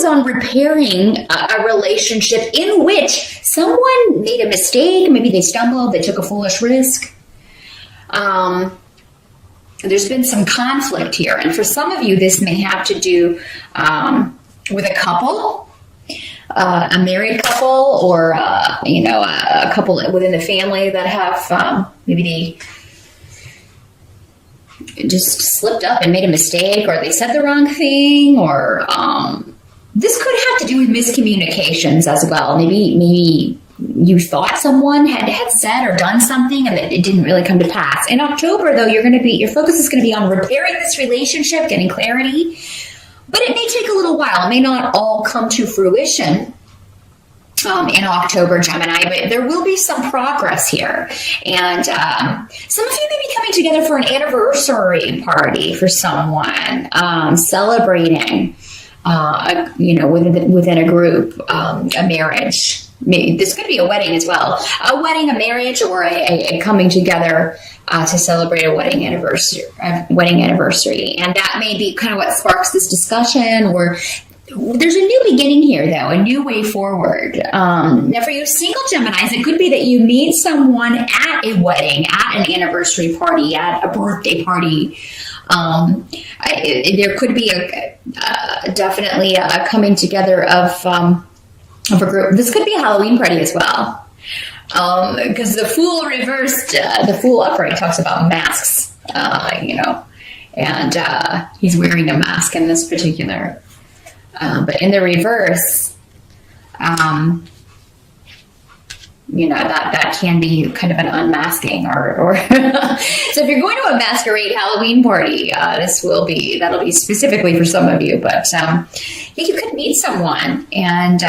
on repairing a relationship in which someone made a mistake. Maybe they stumbled, they took a foolish risk. There's been some conflict here. And for some of you, this may have to do with a couple, a married couple, or, a couple within the family that have maybe they just slipped up and made a mistake, or they said the wrong thing, or this could have to do with miscommunications as well. Maybe you thought someone had said or done something and it didn't really come to pass. In October, though, your focus is going to be on repairing this relationship, getting clarity, but it may take a little while. It may not all come to fruition in October, Gemini, but there will be some progress here. And some of you may be coming together for an anniversary party for someone, celebrating, within a group, a marriage. Maybe this could be a wedding as well. A wedding, a marriage, or a coming together to celebrate a wedding anniversary. And that may be kind of what sparks this discussion, or there's a new beginning here, though, a new way forward. Now, for you single Geminis, it could be that you meet someone at a wedding, at an anniversary party, at a birthday party. There could be definitely a coming together of a group. This could be a Halloween party as well, because the Fool reversed, the Fool upright talks about masks, and he's wearing a mask in this particular. But in the reverse, that can be kind of an unmasking, or so if you're going to a masquerade Halloween party, that'll be specifically for some of you, but you could meet someone, and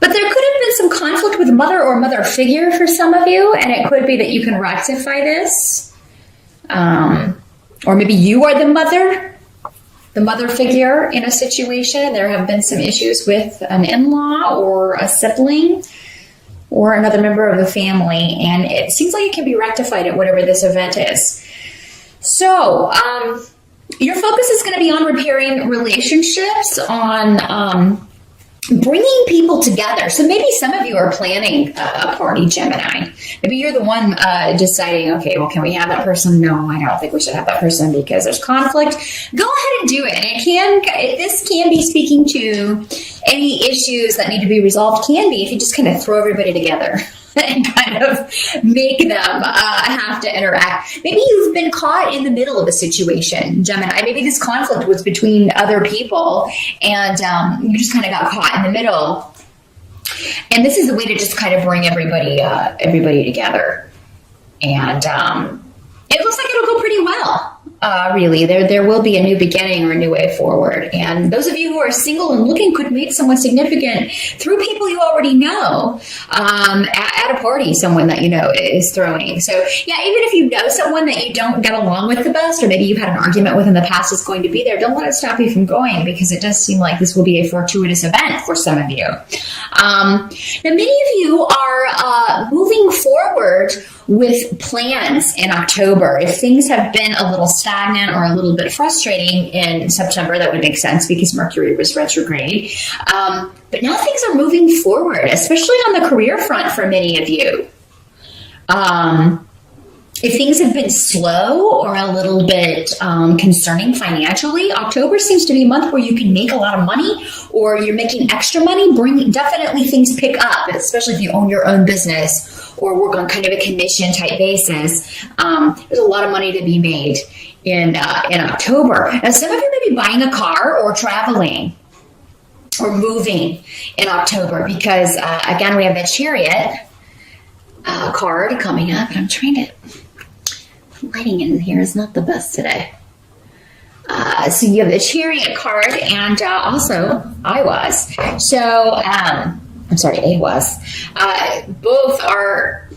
but there could have been some conflict with mother or mother figure for some of you, and it could be that you can rectify this, or maybe you are the mother figure in a situation. There have been some issues with an in-law or a sibling or another member of the family, and it seems like it can be rectified at whatever this event is. So your focus is going to be on repairing relationships, on bringing people together. So maybe some of you are planning a party, Gemini. Maybe you're the one deciding, okay, well, can we have that person? No, I don't think we should have that person because there's conflict. Go ahead and do it. And this can be speaking to any issues that need to be resolved. Can be if you just kind of throw everybody together and kind of make them have to interact. Maybe you've been caught in the middle of a situation, Gemini. Maybe this conflict was between other people, and you just kind of got caught in the middle. And this is a way to just kind of bring everybody together. And it looks like it'll go pretty well. Really, there will be a new beginning or a new way forward. And those of you who are single and looking could meet someone significant through people you already know, at a party, someone that you know is throwing. So yeah, even if you know someone that you don't get along with the best, or maybe you've had an argument with in the past is going to be there, don't let it stop you from going, because it does seem like this will be a fortuitous event for some of you. Now, many of you are moving forward with plans in October. If things have been a little stagnant or a little bit frustrating in September, that would make sense because Mercury was retrograde. But now things are moving forward, especially on the career front for many of you. If things have been slow or a little bit concerning financially, October seems to be a month where you can make a lot of money, or you're making extra money. Definitely things pick up, especially if you own your own business or work on kind of a commission type basis. There's a lot of money to be made in October. Now, some of you may be buying a car or traveling or moving in October because, again, we have the Chariot card coming up. And I'm trying to... lighting in here is not the best today. So you have the Chariot card, and also IWAS. So, I'm sorry, AWAS. Both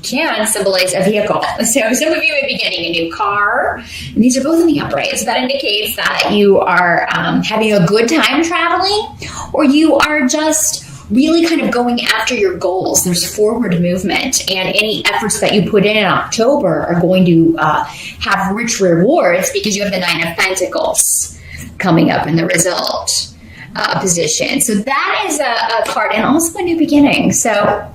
can symbolize a vehicle. So some of you may be getting a new car, and these are both in the upright. So that indicates that you are having a good time traveling, or you are just really kind of going after your goals. There's forward movement, and any efforts that you put in October are going to have rich rewards because you have the Nine of Pentacles. coming up in the result position. So that is a card, and also a new beginning. So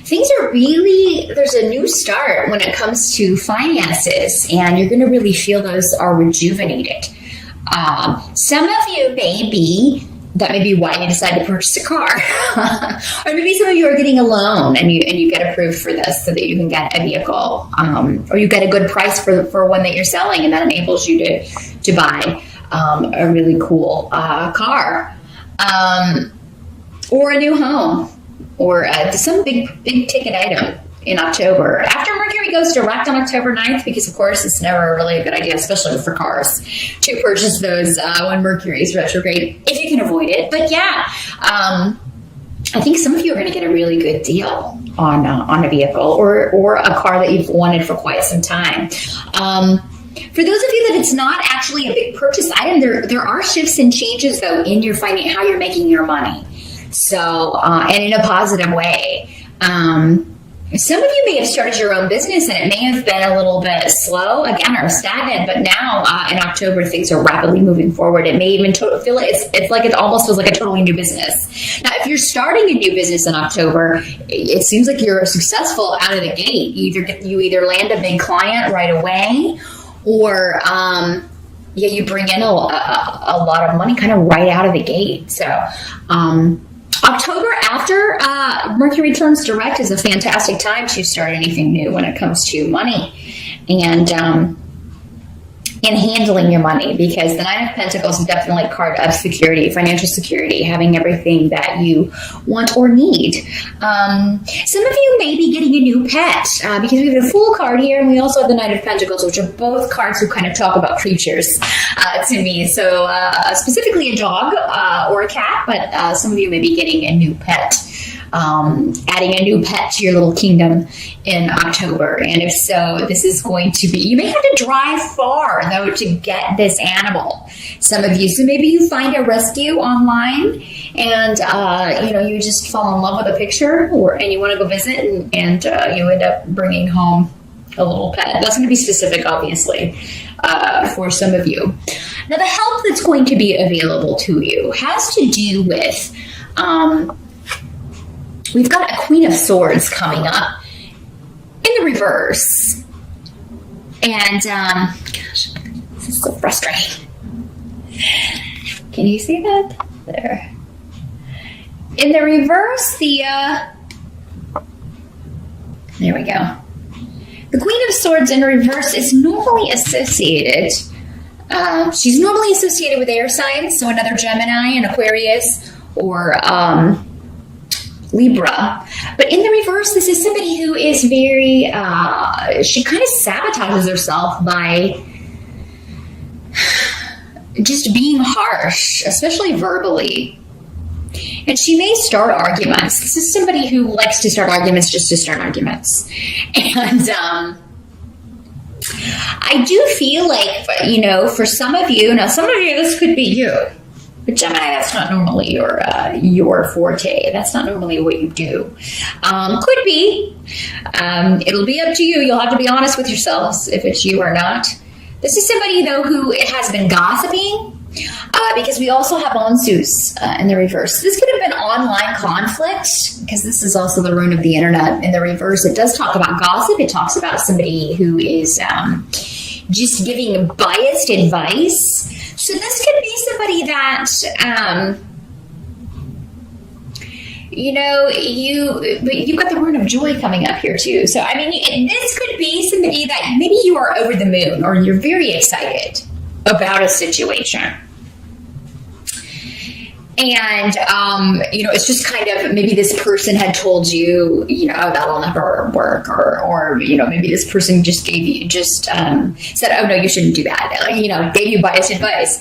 things are really, there's a new start when it comes to finances, and you're going to really feel those are rejuvenated. Some of you that may be why you decided to purchase a car. Or maybe some of you are getting a loan and you get approved for this so that you can get a vehicle. Or you get a good price for one that you're selling, and that enables you to buy a really cool car. Or a new home. Or some big ticket item in October. After Mercury goes direct on October 9th, because of course it's never really a good idea, especially for cars, to purchase those when Mercury is retrograde, if you can avoid it. But yeah, I think some of you are going to get a really good deal on a vehicle or a car that you've wanted for quite some time. For those of you that it's not actually a big purchase item, there are shifts and changes though in your how you're making your money. So, and in a positive way. Some of you may have started your own business and it may have been a little bit slow, again, or stagnant, but now in October, things are rapidly moving forward. It may even feel like it's like it almost feels like a totally new business. Now, if you're starting a new business in October, it seems like you're successful out of the gate. You either land a big client right away, or you bring in a lot of money kind of right out of the gate. So, October after Mercury turns direct is a fantastic time to start anything new when it comes to money and handling your money, because the Nine of Pentacles is definitely a card of security, financial security, having everything that you want or need. Some of you may be getting a new pet because we have the Fool card here, and we also have the Knight of Pentacles, which are both cards who kind of talk about creatures to me. So specifically a dog or a cat, but some of you may be getting a new pet. Adding a new pet to your little kingdom in October. And if so, this is going to be, you may have to drive far though to get this animal. Some of you, so maybe you find a rescue online and, you just fall in love with a picture and you want to go visit and you end up bringing home a little pet. That's going to be specific, obviously, for some of you. Now, the help that's going to be available to you has to do with, we've got a Queen of Swords coming up in the reverse. And, gosh, this is so frustrating. Can you see that? There. In the reverse, there we go. The Queen of Swords in reverse is normally associated, she's normally associated with air signs, so another Gemini, an Aquarius, or, Libra. But in the reverse, this is somebody who is very, she kind of sabotages herself by just being harsh, especially verbally. And she may start arguments. This is somebody who likes to start arguments just to start arguments. And I do feel like, for some of you, this could be you. But Gemini, that's not normally your forte. That's not normally what you do. Could be. It'll be up to you. You'll have to be honest with yourselves if it's you or not. This is somebody, though, who has been gossiping, because we also have Onsus in the reverse. This could have been online conflict, because this is also the rune of the internet in the reverse. It does talk about gossip. It talks about somebody who is just giving biased advice. So this could be somebody that, you've got the rune of joy coming up here too. So, this could be somebody that maybe you are over the moon or you're very excited about a situation. And, it's just kind of, maybe this person had told you, that'll never work, or maybe this person just gave you, said, oh no, you shouldn't do that. Gave you biased advice.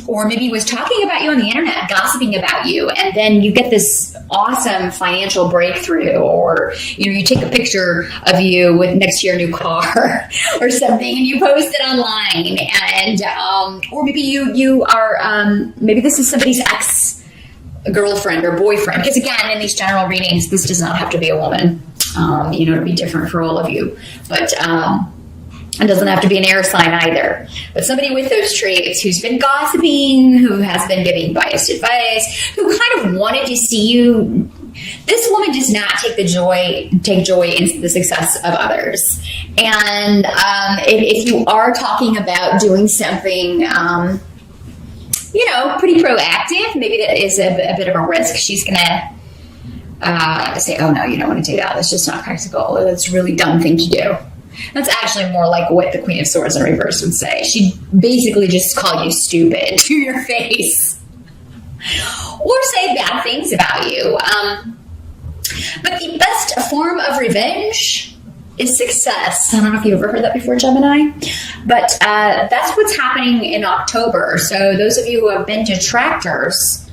Or maybe was talking about you on the internet, gossiping about you. And then you get this awesome financial breakthrough, or, you take a picture of you next to your new car or something and you post it online. And, or maybe you are, maybe this is somebody's ex-girlfriend or boyfriend, because again, in these general readings, this does not have to be a woman. It'll be different for all of you. But It doesn't have to be an air sign either. But somebody with those traits who's been gossiping, who has been giving biased advice, who kind of wanted to see you. This woman does not take joy in the success of others. And if you are talking about doing something, pretty proactive, maybe that is a bit of a risk. She's going to say, oh, no, you don't want to do that. That's just not practical. That's a really dumb thing to do. That's actually more like what the Queen of Swords in reverse would say. She'd basically just call you stupid to your face. Or say bad things about you. But the best form of revenge is success. I don't know if you've ever heard that before, Gemini. But that's what's happening in October. So those of you who have been detractors,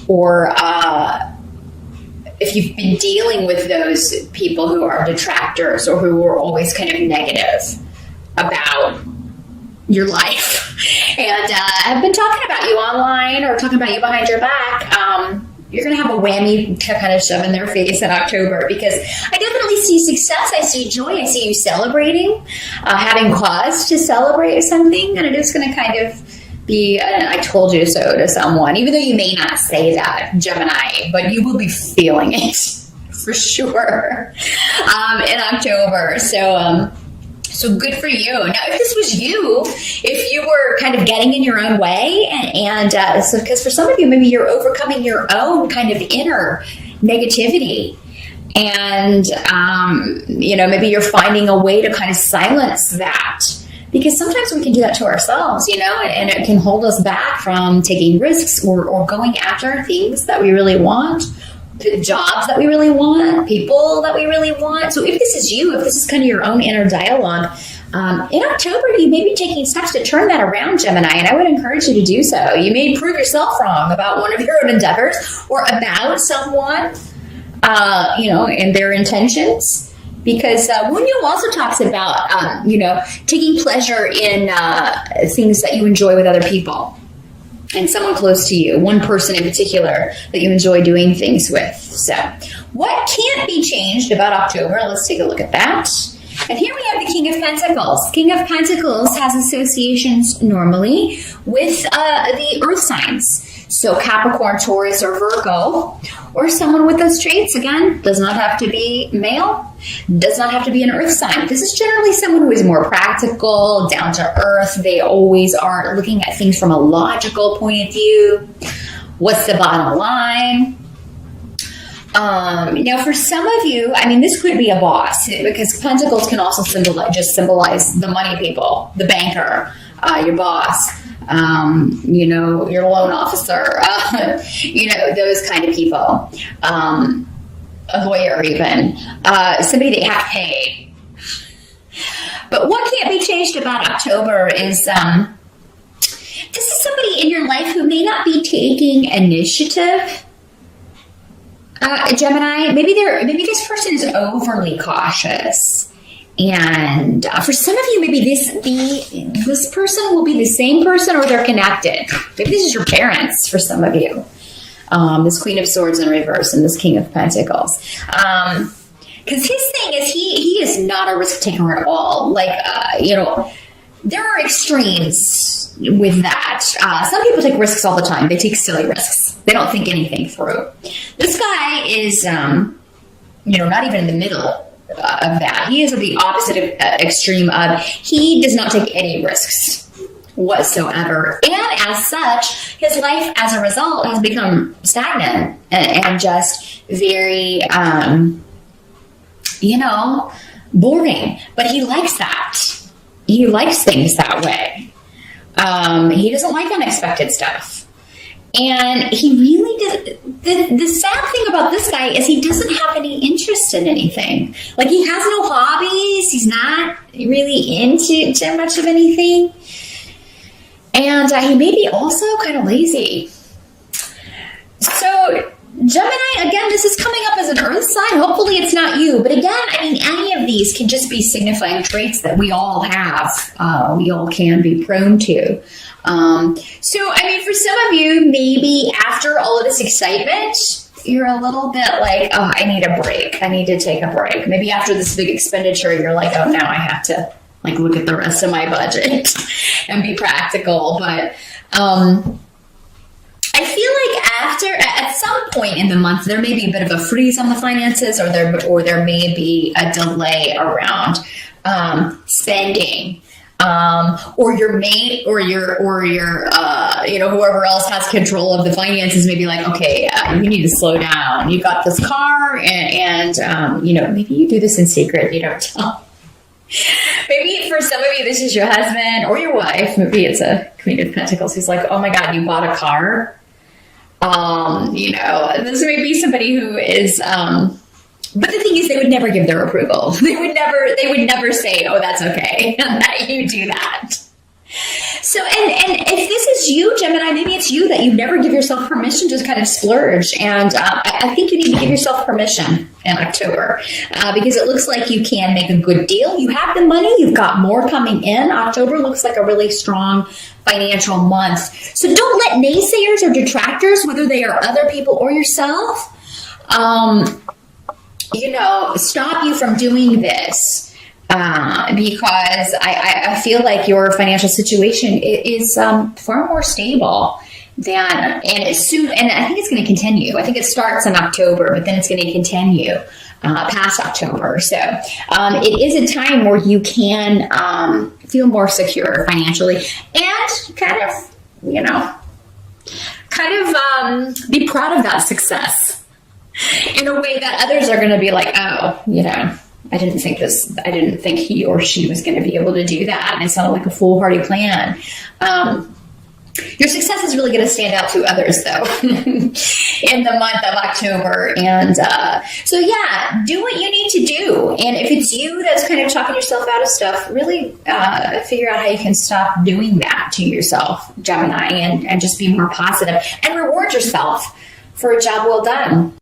or if you've been dealing with those people who are detractors or who are always kind of negative about your life and have been talking about you online or talking about you behind your back, you're going to have a whammy to kind of shove in their face in October, because I definitely see success. I see joy. I see you celebrating, having cause to celebrate something, and it is going to kind of be an I told you so to someone, even though you may not say that, Gemini, but you will be feeling it for sure in October. So good for you. Now, if this was you, if you were kind of getting in your own way, and so because for some of you, maybe you're overcoming your own kind of inner negativity, and maybe you're finding a way to kind of silence that. Because sometimes we can do that to ourselves, and it can hold us back from taking risks or going after things that we really want, jobs that we really want, people that we really want. So if this is you, if this is kind of your own inner dialogue, in October, you may be taking steps to turn that around, Gemini, and I would encourage you to do so. You may prove yourself wrong about one of your own endeavors or about someone, and their intentions. Because Wunyo also talks about, taking pleasure in things that you enjoy with other people and someone close to you, one person in particular that you enjoy doing things with. So what can't be changed about October? Let's take a look at that. And here we have the King of Pentacles. King of Pentacles has associations normally with the earth signs. So Capricorn, Taurus, or Virgo, or someone with those traits, again, does not have to be male, does not have to be an earth sign. This is generally someone who is more practical, down to earth. They always are looking at things from a logical point of view. What's the bottom line? Now, for some of you, this could be a boss, because Pentacles can also symbolize the money people, the banker, your boss. Your loan officer, those kind of people, a lawyer even, somebody that you have to pay. But what can't be changed about October is this is somebody in your life who may not be taking initiative. Gemini, maybe this person is overly cautious. And for some of you, maybe this person will be the same person, or they're connected. Maybe this is your parents for some of you. This Queen of Swords in reverse and this King of Pentacles. Because his thing is he is not a risk taker at all. There are extremes with that. Some people take risks all the time. They take silly risks. They don't think anything through. This guy is, not even in the middle of that. He is at the opposite extreme of he does not take any risks whatsoever, and as such his life as a result has become stagnant and just very boring. But he likes that. He likes things that way. He doesn't like unexpected stuff. And he really does. The sad thing about this guy is he doesn't have any interest in anything. Like, he has no hobbies. He's not really into too much of anything. And he may be also kind of lazy. So, Gemini, again, this is coming up as an earth sign. Hopefully it's not you. But again, any of these can just be signifying traits that we all have. We all can be prone to. For some of you, maybe after all of this excitement, you're a little bit like, oh, I need a break. I need to take a break. Maybe after this big expenditure, you're like, oh, now I have to like look at the rest of my budget and be practical. But I feel like at some point in the month, there may be a bit of a freeze on the finances, or there may be a delay around spending. Or your mate or your whoever else has control of the finances may be like, okay, you need to slow down. You got this car and maybe you do this in secret. You don't tell. Maybe for some of you, this is your husband or your wife. Maybe it's a Queen of Pentacles who's like, oh my God, you bought a car. This may be somebody who is, but the thing is, they would never give their approval. They would never say, oh, that's okay that you do that. So, and if this is you, Gemini, maybe it's you that you never give yourself permission to kind of splurge. And I think you need to give yourself permission in October because it looks like you can make a good deal. You have the money. You've got more coming in. October looks like a really strong financial month. So don't let naysayers or detractors, whether they are other people or yourself, stop you from doing this. Because I feel like your financial situation is far more stable and it's soon, and I think it's going to continue. I think it starts in October, but then it's going to continue past October. So it is a time where you can feel more secure financially and kind of be proud of that success in a way that others are going to be like, oh, I didn't think he or she was going to be able to do that. And it sounded like a foolhardy plan. Your success is really going to stand out to others, though, in the month of October. And do what you need to do. And if it's you that's kind of talking yourself out of stuff, really figure out how you can stop doing that to yourself, Gemini, and just be more positive and reward yourself for a job well done.